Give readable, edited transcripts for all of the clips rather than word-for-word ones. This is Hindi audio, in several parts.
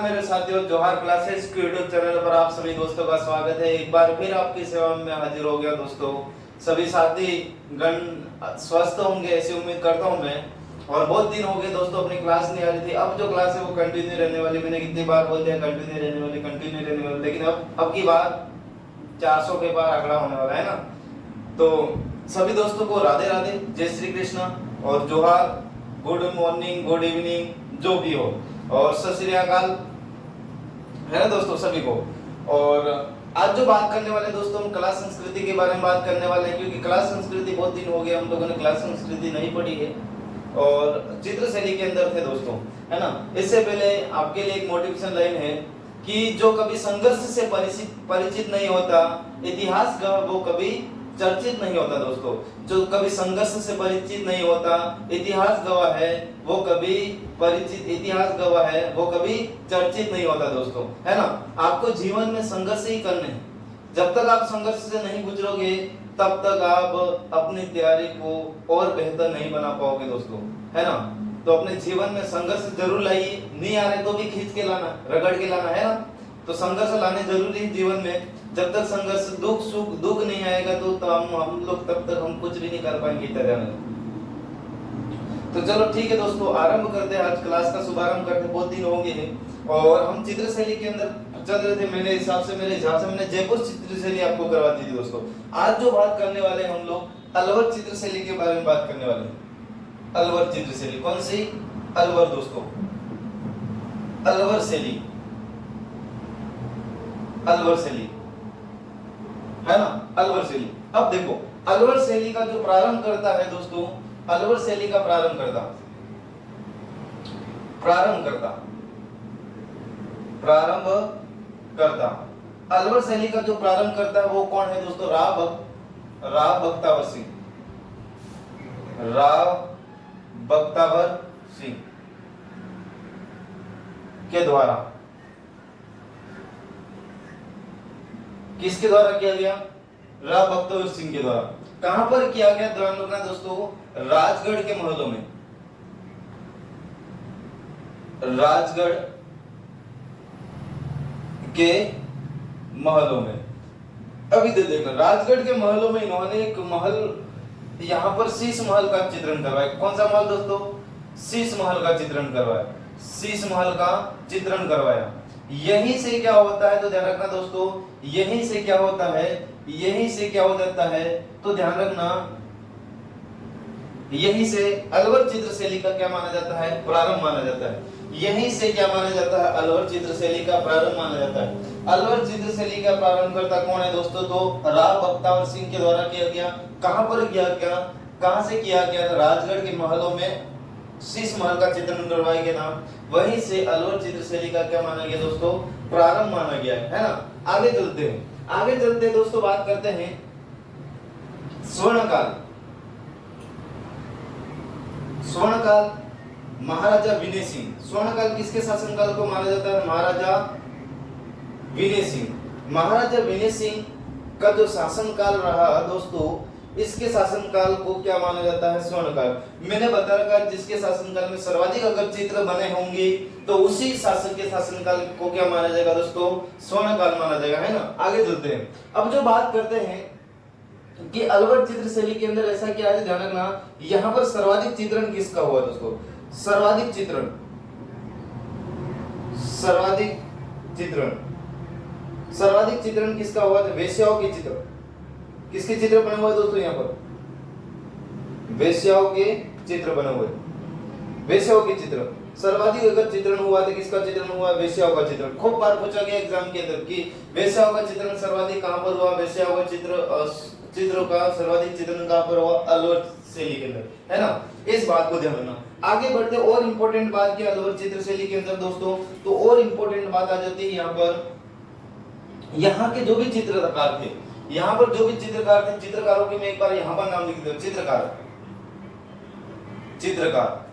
मेरे साथियों, जोहार क्लासेस के यूट्यूब चैनल पर आप सभी दोस्तों का स्वागत है। एक बार फिर आपकी सेवा में हाजिर हो गया दोस्तों। सभी साथी गण स्वस्थ होंगे ऐसी उम्मीद करता हूं मैं। और बहुत दिन हो गए दोस्तों अपनी क्लास नहीं आ रही थी। अब जो क्लास है वो कंटिन्यू रहने वाली। मैंने कितनी बार बोल दिया कंटिन्यू रहने वाली, लेकिन अब की बार 400 के पार आंकड़ा होने वाला है ना। तो सभी दोस्तों को राधे राधे, जय श्री कृष्णा और जोहार, गुड मॉर्निंग, गुड इवनिंग, जो भी हो, और सत श्री अकाल है ना दोस्तों सभी को। और आज जो बात करने वाले दोस्तों, हम कला संस्कृति के बारे में बात करने वाले हैं, क्योंकि कला संस्कृति बहुत दिन हो गए हम लोगों ने कला संस्कृति नहीं पढ़ी है और चित्र शैली के अंदर थे दोस्तों, है ना। इससे पहले आपके लिए एक मोटिवेशन लाइन है कि जो कभी संघर्ष से परिचित नहीं होता, इतिहास का वो कभी चर्चित नहीं होता दोस्तों। जो कभी संघर्ष से परिचित नहीं होता, इतिहास गवाह है, वो कभी चर्चित नहीं होता दोस्तों, है ना। आपको जीवन में संघर्ष ही करने हैं। जब तक आप संघर्ष से नहीं गुजरोगे तब तक आप अपनी तैयारी को और बेहतर नहीं बना पाओगे दोस्तों, है ना। तो अपने जीवन में संघर्ष जरूर लाइए। नहीं आ रहे तो भी खींच के लाना, रगड़ के लाना, है ना। तो संघर्ष लाने जरूरी है जीवन में। जब तक संघर्ष दुख नहीं आएगा तो हम लोग तब तक हम कुछ भी नहीं कर पाएंगे तरह में। तो चलो ठीक है दोस्तों, आरंभ करते हैं। आज क्लास का शुभारंभ करते, बहुत दिन हो गए हैं और हम चित्र शैली के अंदर चल रहे थे। मेरे हिसाब से मैंने जयपुर चित्र शैली आपको करवा दी थी दोस्तों। आज जो बात करने वाले हैं हम लोग अलवर चित्र शैली के बारे में बात करने वाले हैं। अलवर चित्र शैली कौन सी? अलवर दोस्तों, अलवर शैली, अलवर शैली, है ना। अलवर शैली। अब देखो, अलवर शैली का जो प्रारंभ करता है दोस्तों, अलवर शैली का प्रारंभ करता अलवर शैली का जो प्रारंभ करता है वो कौन है दोस्तों? राव बख्तावर सिंह के द्वारा। किसके द्वारा किया गया? राव बख्तावर सिंह के द्वारा। कहां पर किया गया? ध्यान रखना दोस्तों, राजगढ़ के महलों में। राजगढ़ के महलों में। अभी देखना, राजगढ़ के महलों में इन्होंने एक महल, यहां पर शीश महल का चित्रण करवाया। कौन सा महल दोस्तों? शीश महल का चित्रण करवाया। शीश महल का चित्रण करवाया। यहीं से क्या होता है तो ध्यान रखना दोस्तों, यहीं से क्या हो जाता है तो ध्यान रखना, यहीं से अलवर चित्र शैली का क्या माना जाता है? प्रारंभ माना जाता है। यहीं से क्या माना जाता है? अलवर चित्र शैली का प्रारंभ माना जाता है। अलवर चित्र शैली का प्रारंभ करता कौन है दोस्तों? तो राव बख्तावर सिंह के द्वारा किया गया। कहां पर किया गया? कहां से किया गया? राजगढ़ के महलों में शीश महल का चित्रण करवाया गया था। वहीं से अलवर चित्र शैली का क्या माना गया दोस्तों? प्रारंभ माना गया है ना। आगे चलते हैं दोस्तों, बात करते हैं स्वर्णकाल। महाराजा विनय सिंह। स्वर्णकाल किसके शासनकाल को माना जाता है? महाराजा विनय सिंह का जो शासनकाल रहा दोस्तों, इसके शासनकाल को क्या माना जाता है? स्वर्णकाल। मैंने बता रखा, जिसके शासनकाल में सर्वाधिक अगर चित्र बने होंगे तो उसी शासक के शासनकाल को क्या माना जाएगा दोस्तों? स्वर्णकाल माना जाएगा, है ना। आगे चलते हैं। अब जो बात करते हैं कि अलवर चित्र शैली के अंदर ऐसा क्या है, ध्यान रखना, यहाँ पर सर्वाधिक चित्रण किसका हुआ दोस्तों? सर्वाधिक चित्रण किसका हुआ? वेश्याओं के चित्र। किसके चित्र बने हुए दोस्तों? यहाँ पर वेश्याओं के चित्र बने हुए। वेश्याओं के चित्र सर्वाधिक अगर चित्रण हुआ तो किसका चित्रण हुआ? वेश्याओं का चित्रण। खूब बार पूछा गया एग्जाम के अंदर कि वेश्याओं का चित्रण सर्वाधिक कहां पर हुआ? वेश्याओं का चित्रों का सर्वाधिक चित्रण कहां पर हुआ? अलवर शैली के अंदर, है ना। इस बात को ध्यान रखना। आगे बढ़ते और इंपॉर्टेंट बात की अलवर चित्र शैली के अंदर दोस्तों, तो और इंपॉर्टेंट बात आ जाती है यहाँ पर, यहाँ के जो भी चित्रकार थे, चित्रकारों के मैं एक बार यहाँ पर नाम लिख दूं। चित्रकार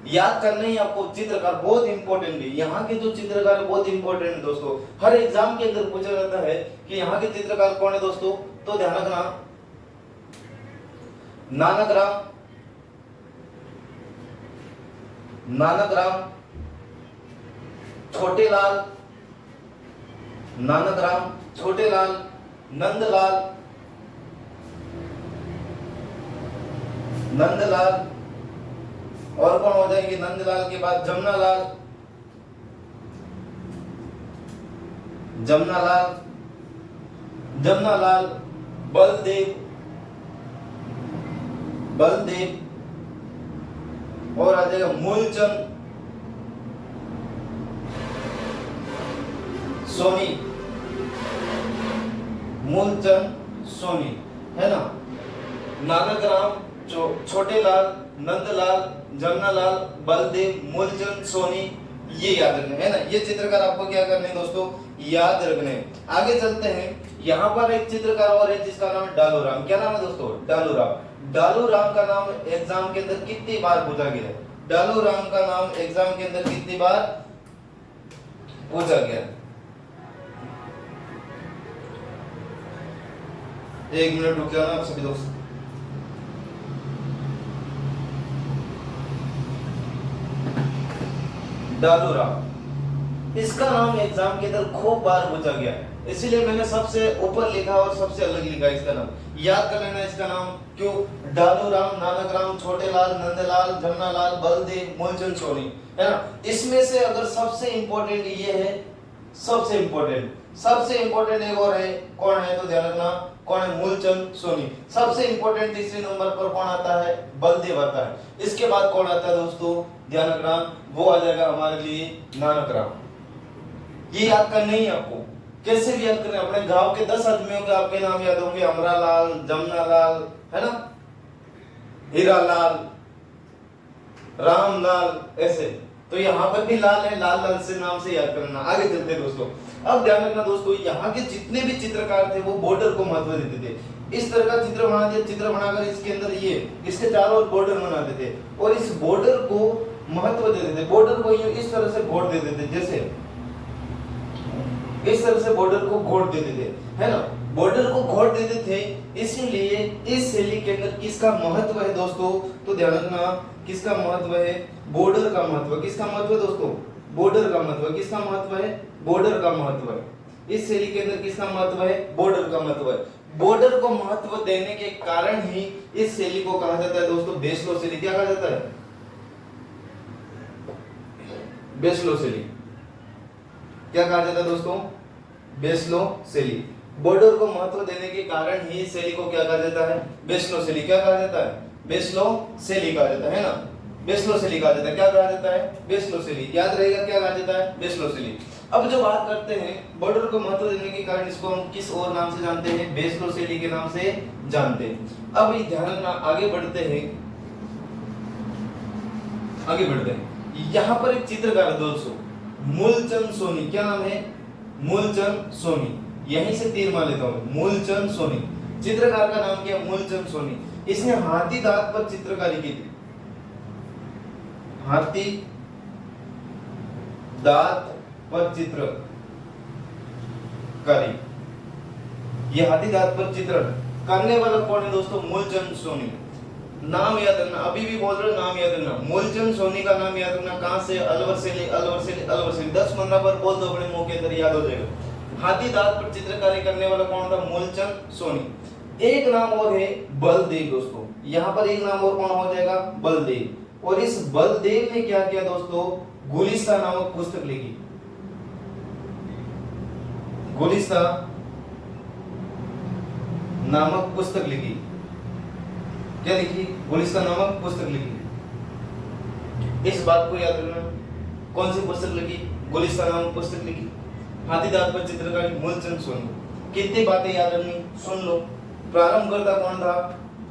याद करना ही आपको। चित्रकार बहुत इंपॉर्टेंट है। यहाँ के जो चित्रकार है बहुत इंपॉर्टेंट है दोस्तों। हर एग्जाम के अंदर पूछा जाता है कि यहाँ के चित्रकार कौन है दोस्तों? तो ध्यान रखना, नानक राम छोटे लाल, नानकराम, छोटे लाल, नंदलाल, नंदलाल, और कौन हो जाएंगे नंदलाल के बाद जमुनालाल, जमुनालाल, जमुनालाल, बलदेव, बलदेव, और आ जाएगा मूलचंद, सोनी, मूलचंद सोनी, है ना। नानकराम, छोटे लाल, नंदलाल, जमुनालाल, बलदेव, मूलचंद सोनी, ये याद रखना है ना। ये चित्रकार आपको क्या करने हैं दोस्तों, याद रखने। आगे चलते हैं, यहाँ पर एक चित्रकार और है जिसका नाम है डालूराम। क्या नाम है दोस्तों, डालूराम। डालूराम का नाम एग्जाम के अंदर कितनी बार पूछा गया है, डालूराम का नाम एग्जाम के अंदर कितनी बार पूछा गया है। एक मिनट रुक जाना आप सभी दोस्त। डालूराम, इसका नाम एग्जाम के अंदर खूब बार पूछा गया है, इसीलिए मैंने सबसे ऊपर लिखा और सबसे अलग लिखा इसका नाम। याद कर लेना इसका नाम, क्यों, डालूराम, नानकराम, छोटे लाल, नंदलाल, जमुनालाल, बलदेव, मूलचंद सोनी, है ना। इसमें से अगर सबसे इंपॉर्टेंट ये है, सबसे इंपॉर्टेंट एक और है, कौन है तो ध्यान रखना, कौन है, मूलचंद सोनी। सबसे इंपॉर्टेंट तीसरे नंबर पर कौन आता है, बलदेव आता है। इसके बाद कौन आता है दोस्तों, ध्यान रखना, वो आ जाएगा हमारे लिए नानकराम। ये याद करना ही आपको, कैसे भी याद करना। अपने गांव के 10 आदमियों के आपके नाम याद होंगे, अमरालाल, जमुनालाल, है ना, हीरालाल, रामलाल, ऐसे। तो यहाँ पर भी लाल है, लाल लाल से नाम से याद करना। आगे चलते हैं दोस्तों। अब ध्यान रखना दोस्तों, यहाँ के जितने भी चित्रकार थे वो बॉर्डर को महत्व देते थे। इस तरह का चित्र बना दिया, चित्र बनाकर इसके अंदर ये इसके चारों ओर बॉर्डर बनाते थे और इस बॉर्डर को महत्व देते थे। बॉर्डर को इस तरह से घोट देते थे, जैसे इस तरह से बॉर्डर को घोट देते थे, है ना, बॉर्डर को घोट देते थे। इसीलिए इस शैली के अंदर किसका महत्व है दोस्तों, तो ध्यान रखना, किसका महत्व है, बॉर्डर का महत्व। किसका महत्व है दोस्तों, बॉर्डर का महत्व। किसका महत्व है, बॉर्डर का महत्व है। इस शैली के अंदर किसका महत्व है, बॉर्डर का महत्व है। बॉर्डर को महत्व देने के कारण ही इस शैली को कहा जाता है दोस्तों बेस्लो शैली। क्या कहा जाता है, बेस्लो शैली। क्या कहा जाता है दोस्तों, बेस्लो शैली। बॉर्डर को महत्व देने के कारण ही इस शैली को क्या कहा जाता है, बेस्लो शैली। क्या कहा जाता है, बेस्लो शैली कहा जाता है ना, बेस्लो शैली कहा जाता है। क्या कहा जाता है, बेस्लो शैली। याद रहेगा क्या कहा जाता है, बेस्लो शैली। अब जो बात करते हैं बॉर्डर को महत्व देने के कारण इसको हम किस और नाम से जानते हैं, बेस्लो शैली के नाम से जानते हैं। अब ये ध्यान रखना, आगे बढ़ते हैं, आगे बढ़ते हैं। यहाँ पर एक चित्रकार है दोस्तों, मूलचंद सोनी। क्या नाम है, मूलचंद सोनी। यहीं से तीर मार लेता हूँ, मूलचंद सोनी। चित्रकार का नाम क्या, मूलचंद सोनी। इसने हाथी दांत पर चित्रकारी की थी, हाथी दांत पर चित्रकारी। ये हाथी दांत पर चित्र करने वाला कौन है दोस्तों, मूलचंद सोनी। नाम याद रखना, अभी भी बोल रहे हो, नाम याद रखना, मूलचंद सोनी का नाम याद रखना। कहां से, अलवर से, अलवर से, अलवर से। 10-15 बार बोल दो, अपने मुंह के अंदर याद हो जाएगा। हाथी दांत पर चित्रकारी करने वाला कौन था, मूलचंद सोनी। एक नाम और है बलदेव दोस्तों, यहाँ पर एक नाम और कौन हो जाएगा, बलदेव। और इस बलदेव ने क्या किया दोस्तों, गुलिस्तान नामक पुस्तक लिखी। गुलिस्तान नामक पुस्तक लिखी। क्या लिखी, गुलिस्तान नामक पुस्तक लिखी। इस बात को याद रखना, कौन सी पुस्तक लिखी, गुलिस्तान नामक पुस्तक लिखी। हाथी दांत पर चित्रकारी, मूलचंद सोनी। कितनी बातें याद रखनी, सुन लो। प्रारंभ करता कौन था,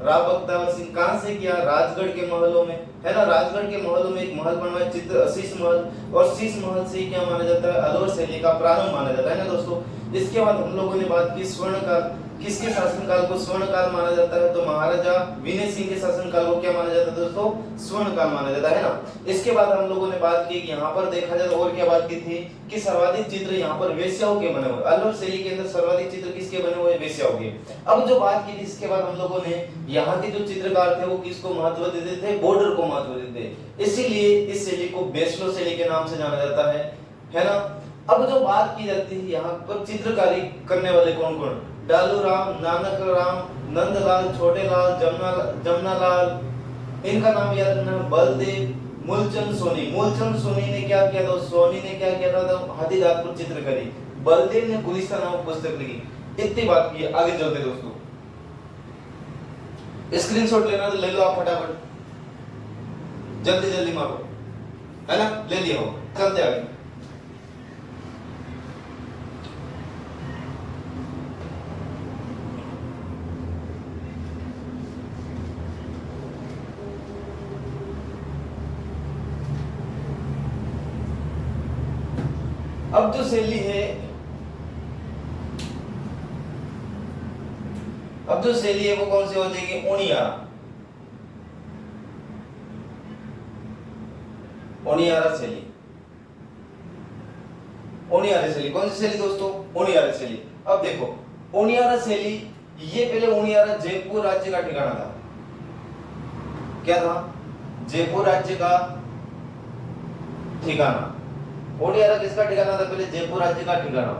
राव बख्तियार सिंह। कहां से किया, राजगढ़ के महलों में, है ना। राजगढ़ के महलों में एक महल बनवाया, चित्र शीश महल, और शीश महल से क्या माना जाता है, अलवर शैली का प्रारंभ माना जाता है ना दोस्तों। इसके बाद हम लोगों ने बात की स्वर्णकाल। किसके शासनकाल को स्वर्णकाल माना जाता है, तो महाराजा विनय सिंह के शासनकाल को क्या माना जाता है दोस्तों, स्वर्णकाल माना जाता है ना। इसके बाद हम लोगों ने बात की कि यहाँ पर देखा जाए, और क्या बात की थी कि सर्वाधिक चित्र यहाँ पर वेश्याओं के बने हुए। अलवर शैली के अंदर सर्वाधिक चित्र किसके बने हुए, वेश्याओं के। अब जो बात की थी, इसके बाद हम लोगों ने यहाँ के जो चित्रकार थे वो किसको महत्व देते थे, बॉर्डर को महत्व देते थे। इसीलिए इस शैली को बेस्लो शैली के नाम से जाना जाता है। है ना। अब जो बात की जाती है यहाँ पर चित्रकारी करने वाले कौन कौन, डालू राम, नानक राम, नंदलाल, छोटे लाल, जमुना लाल, इनका नाम याद रखना, बलदेव, मूलचंद सोनी। मूलचंद सोनी ने क्या किया था, सोनी ने क्या किया था, तो हाथीदांत पर चित्रकारी, बलदेव ने गुलिस्तान नामक पुस्तक लिखी। इतनी बात की है, आगे चलते दोस्तों। स्क्रीनशॉट लेना तो ले लो आप फटाफट, जल्दी जल्दी मारो, है ना, ले लिया हो, चलते आगे। अब जो शैली है, अब जो शैली है वो कौन सी हो जाएगी, ओनियारा। ओनियारा शैली, ओनियारा शैली कौन सी शैली दोस्तों, ओनियारा शैली। अब देखो ओनियारा शैली, ये पहले ओनियारा जयपुर राज्य का ठिकाना था। क्या था, जयपुर राज्य का ठिकाना। ओनियारा किसका ठिकाना था, पहले जयपुर राज्य का ठिकाना।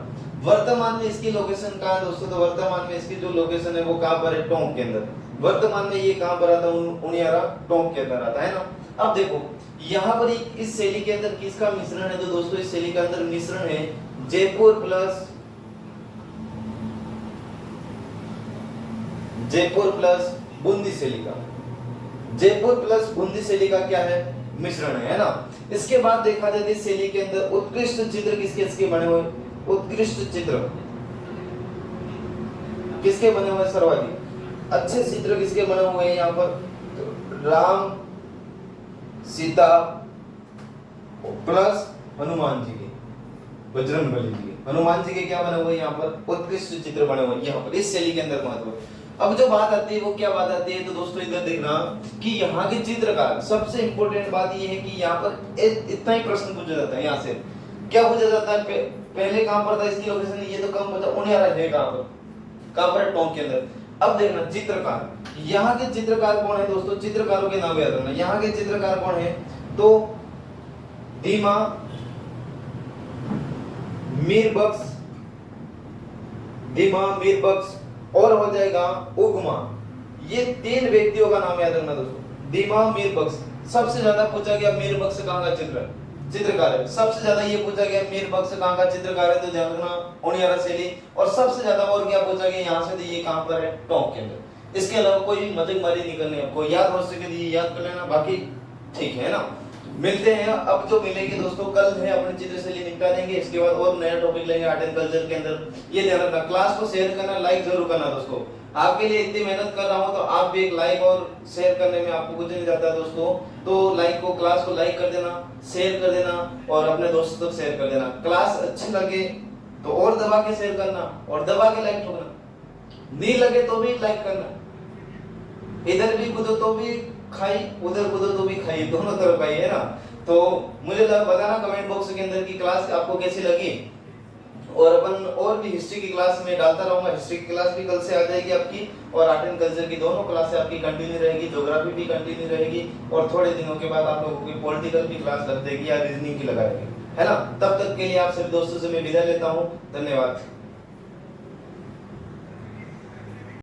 वर्तमान में इसकी लोकेशन कहाँ है दोस्तों, तो वर्तमान में इसकी जो लोकेशन है वो कहाँ पर है, टोंक के अंदर। वर्तमान में ये कहाँ पर आता है, ओनियारा टोंक के अंदर आता है ना। अब देखो यहाँ पर इस शैली के अंदर किसका मिश्रण है, तो दोस्तों इस शैली के अंदर मिश्रण है जयपुर प्लस बूंदी शैली का। जयपुर प्लस बूंदी शैली का क्या है, मिश्रण है ना। इसके बाद देखा जाए इस शैली के अंदर उत्कृष्ट चित्र किसके बने हुए, उत्कृष्ट चित्र किसके बने हुए, सर्वाधिक अच्छे चित्र किसके बने हुए हैं यहाँ पर, राम सीता प्लस हनुमान जी के, बजरंगबली जी के, हनुमान जी के क्या बने हुए यहाँ पर, उत्कृष्ट चित्र बने हुए यहाँ पर इस शैली के अंदर महत्व। अब जो बात आती है वो क्या बात आती है, तो दोस्तों इधर देखना कि यहाँ के चित्रकार, सबसे इंपॉर्टेंट बात ये है कि यहाँ पर इतना ही प्रश्न पूछा जाता है। यहाँ से क्या पूछा जाता है, पहले कहां पर था इसकी लोकेशन, ये तो कम पता, ओनियारा है कहां पर, टोंक के अंदर। अब देखना चित्रकार, यहाँ के चित्रकार कौन है दोस्तों, चित्रकारों के नाम याद रखना। यहाँ के चित्रकार कौन है, तो धीमा, मीर बख्श और हो जाएगा उगमा। ये 3 व्यक्तियों का नाम याद रखना दोस्तों, धीमा, मीर बख्श। सबसे ज्यादा पूछा गया मीर बख्श कहां का चित्रकार है, सबसे ज्यादा ये पूछा गया मीर बख्श कहां का चित्रकार है, तो ध्यान रखना ओनियारा शैली। और सबसे ज्यादा और क्या पूछा गया यहाँ से, तो ये कहां पर है, टोंक के अंदर। इसके अलावा कोई भी मगजमारी नहीं करनी है आपको, याद हो सके तो याद कर लेना, बाकी ठीक है ना। मिलते हैं, अब जो मिलेंगे दोस्तों कल है अपनी चित्र शैली निपटा देंगे, इसके बाद और नया टॉपिक लेंगे आर्ट एंड कल्चर के अंदर। ये ध्यान रखना, क्लास को शेयर करना, लाइक जरूर करना दोस्तों। आपके लिए इतनी मेहनत कर रहा हूं तो आप भी एक लाइक और शेयर करने में आपको कुछ नहीं जाता दोस्तों, तो लाइक को, क्लास को लाइक कर देना, शेयर कर देना और अपने दोस्तों तक शेयर कर देना। क्लास अच्छी लगे तो और दबा के शेयर करना और दबा के लाइक ठोकना, नहीं लगे तो भी लाइक करना। इधर भी कूदो तो भी खाई, उधर कूदो तो भी खाई, दोनों तरफ खाई, है ना। तो मुझे बताना कमेंट बॉक्स के अंदर की क्लास आपको कैसी लगी। और अपन और भी हिस्ट्री की क्लास में डालता रहूंगा, हिस्ट्री की क्लास भी कल से आ जाएगी आपकी, और आर्ट एंड कल्चर की दोनों क्लासें आपकी कंटिन्यू रहेगी, ज्योग्राफी भी कंटिन्यू रहेगी, और थोड़े दिनों के बाद आप लोगों की पॉलिटिकल भी क्लास लग जाएगी या रीजनिंग की लगाएगी, है ना। तब तक के लिए आप सभी दोस्तों से मैं विदा लेता हूँ, धन्यवाद।